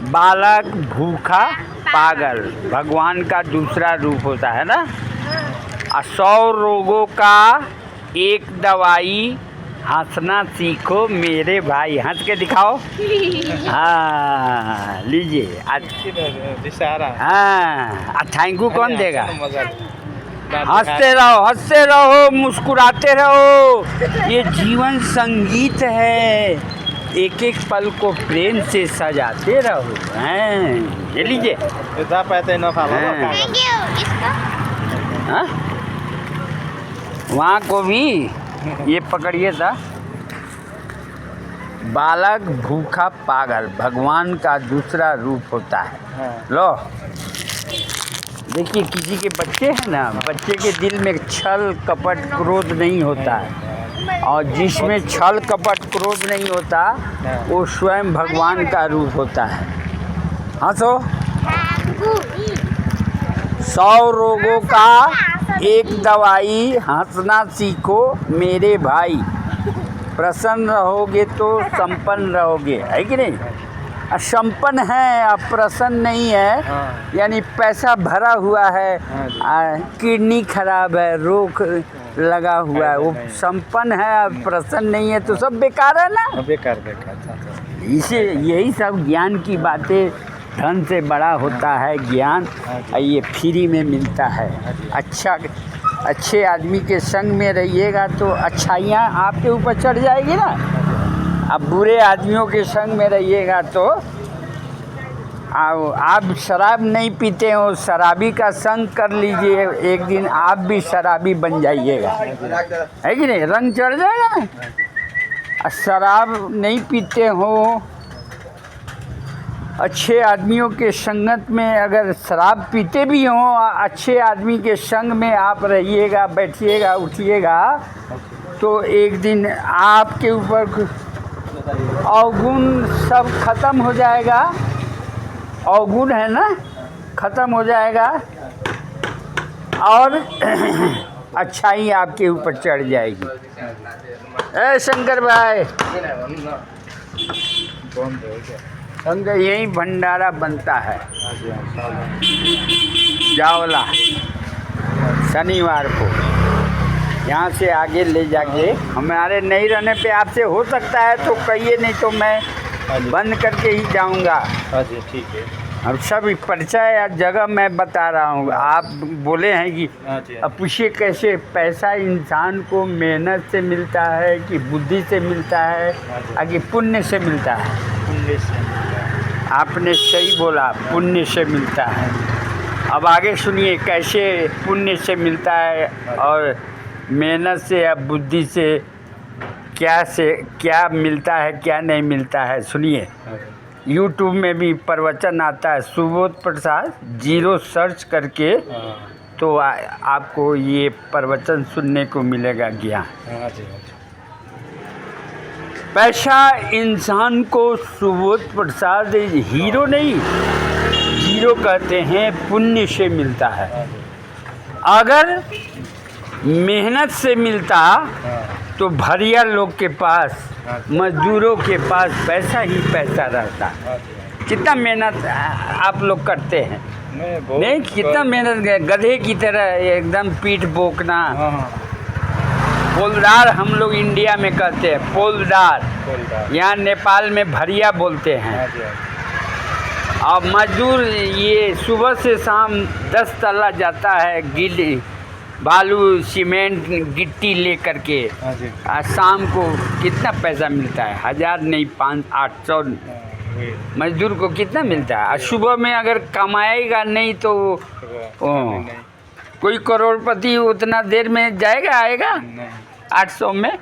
बालक, भूखा, पागल भगवान का दूसरा रूप होता है ना। 100 रोगों का एक दवाई, हंसना सीखो मेरे भाई। हंस के दिखाओ। हाँ लीजिए। हाँ थैंक यू कौन देगा? हंसते रहो, मुस्कुराते रहो। ये जीवन संगीत है, एक एक पल को प्रेम से सजाते रहो। हैं ये लीजिए। हाँ वहाँ को भी ये पकड़िए था। बालक, भूखा, पागल भगवान का दूसरा रूप होता है। लो देखिए, किसी के बच्चे हैं ना, बच्चे के दिल में छल कपट क्रोध नहीं होता है, और जिसमें छल कपट क्रोध नहीं होता वो स्वयं भगवान का रूप होता है। हंसो। 100 रोगों का एक दवाई, हंसना सीखो मेरे भाई। प्रसन्न रहोगे तो संपन्न रहोगे, है कि नहीं? संपन्न है, अब प्रसन्न नहीं है। यानी पैसा भरा हुआ है, किडनी खराब है, रोग लगा हुआ है, वो संपन्न है, अब प्रसन्न नहीं है, तो सब बेकार है ना। बेकार। इसे यही सब ज्ञान की बातें, धन से बड़ा होता है ज्ञान, ये फ्री में मिलता है। अच्छे आदमी के संग में रहिएगा तो अच्छाइयाँ आपके ऊपर चढ़ जाएगी ना। अब बुरे आदमियों के संग में रहिएगा तो आप शराब नहीं पीते हो, शराबी का संग कर लीजिए, एक दिन आप भी शराबी बन जाइएगा, है कि नहीं? रंग चढ़ जाएगा। शराब नहीं पीते हो, अच्छे आदमियों के संगत में अगर शराब पीते भी हों, अच्छे आदमी के संग में आप रहिएगा, बैठिएगा, उठिएगा, तो एक दिन आपके ऊपर अवगुण सब खत्म हो जाएगा। अवगुण है ना, खत्म हो जाएगा, और अच्छाई आपके ऊपर चढ़ जाएगी। ए शंकर भाई, शंकर यही भंडारा बनता है जावला, शनिवार को। यहाँ से आगे ले जाके, हमारे नहीं रहने पे आपसे हो सकता है तो कहिए, नहीं तो मैं बंद करके ही जाऊँगा। हाँ जी ठीक है। अब सब परिचय या जगह मैं बता रहा हूँ, आप बोले हैं कि अब पूछिए कैसे पैसा इंसान को मेहनत से मिलता है कि बुद्धि से मिलता है कि पुण्य से मिलता है? पुण्य से। आपने सही बोला, पुण्य से मिलता है। अब आगे सुनिए कैसे पुण्य से मिलता है और मेहनत से या बुद्धि से क्या मिलता है, क्या नहीं मिलता है। सुनिए, YouTube में भी प्रवचन आता है, सुबोध प्रसाद 0 सर्च करके, तो आपको ये प्रवचन सुनने को मिलेगा ज्ञान। पैसा इंसान को, सुबोध प्रसाद हीरो नहीं, 0 कहते हैं, पुण्य से मिलता है। अगर मेहनत से मिलता तो भरिया लोग के पास, मजदूरों के पास पैसा ही पैसा रहता। कितना मेहनत आप लोग करते हैं? नहीं, कितना मेहनत, गधे की तरह एकदम पीठ बोकना। पोलदार हम लोग इंडिया में कहते हैं, पोलदार। यहाँ नेपाल में भरिया बोलते हैं। और मजदूर ये सुबह से शाम 10 तल्ला जाता है, गिल्ली बालू सीमेंट गिट्टी ले करके, शाम को कितना पैसा मिलता है? 1000 नहीं, 500-800 मजदूर को कितना मिलता है? और सुबह में अगर कमाएगा नहीं तो कोई करोड़पति उतना देर में जाएगा, आएगा 800 में?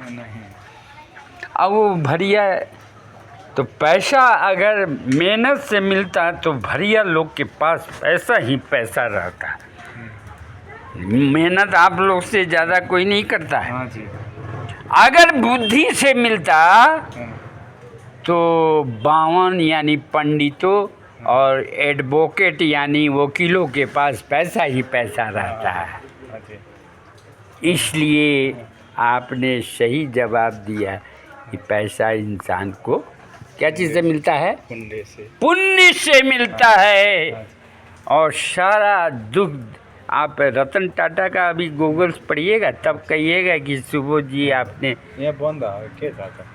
अब वो भरिया, तो पैसा अगर मेहनत से मिलता तो भरिया लोग के पास पैसा ही पैसा रहता। मेहनत आप लोग से ज़्यादा कोई नहीं करता है। हाँ जी। अगर बुद्धि से मिलता तो 52 यानी पंडितों और एडवोकेट यानी वकीलों के पास पैसा ही पैसा रहता है। इसलिए आपने सही जवाब दिया कि पैसा इंसान को क्या क्या चीज़ से मिलता है? पुण्य से। पुण्य से मिलता है। और सारा दुख, आप रतन टाटा का अभी गूगल्स पढ़िएगा, तब कहिएगा कि सुबोध जी आपने ये बंद है, क्या था?